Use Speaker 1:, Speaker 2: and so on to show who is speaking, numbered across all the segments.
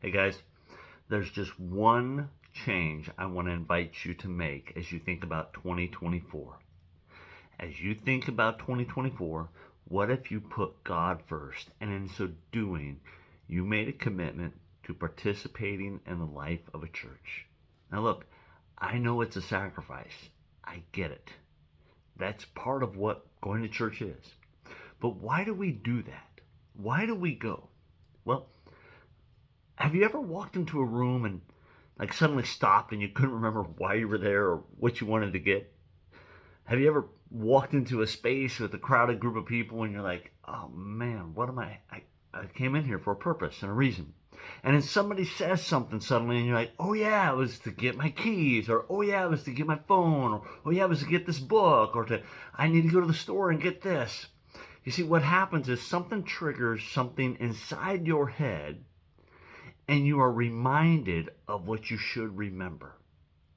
Speaker 1: Hey guys, there's just one change I want to invite you to make as you think about 2024. As you think about 2024, what if you put God first and in so doing, you made a commitment to participating in the life of a church? Now, look, I know it's a sacrifice. I get it. That's part of what going to church is. But why do we do that? Why do we go? Well, have you ever walked into a room and suddenly stopped and you couldn't remember why you were there or what you wanted to get? Have you ever walked into a space with a crowded group of people and you're like, oh man, what am I came in here for a purpose and a reason. And then somebody says something suddenly and you're like, oh yeah, it was to get my keys, or oh yeah, it was to get my phone, or oh yeah, it was to get this book, or I need to go to the store and get this. You see, what happens is something triggers something inside your head and you are reminded of what you should remember.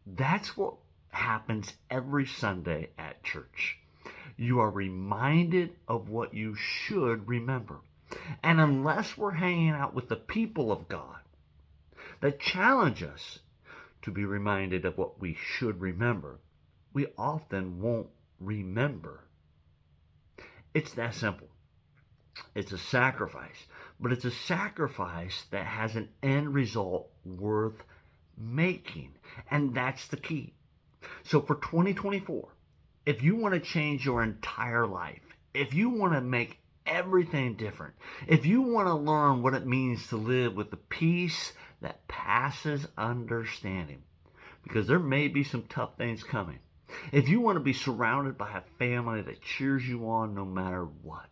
Speaker 1: That's what happens every Sunday at church. You are reminded of what you should remember. And unless we're hanging out with the people of God that challenge us to be reminded of what we should remember, we often won't remember. It's that simple. It's a sacrifice, but it's a sacrifice that has an end result worth making. And that's the key. So for 2024, if you want to change your entire life, if you want to make everything different, if you want to learn what it means to live with the peace that passes understanding, because there may be some tough things coming, if you want to be surrounded by a family that cheers you on no matter what,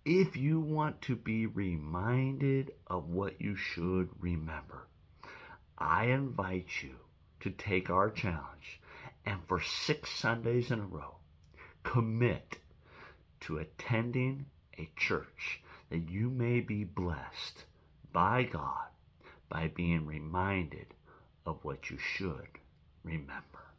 Speaker 1: if you want to be reminded of what you should remember, I invite you to take our challenge and for 6 Sundays in a row, commit to attending a church that you may be blessed by God by being reminded of what you should remember.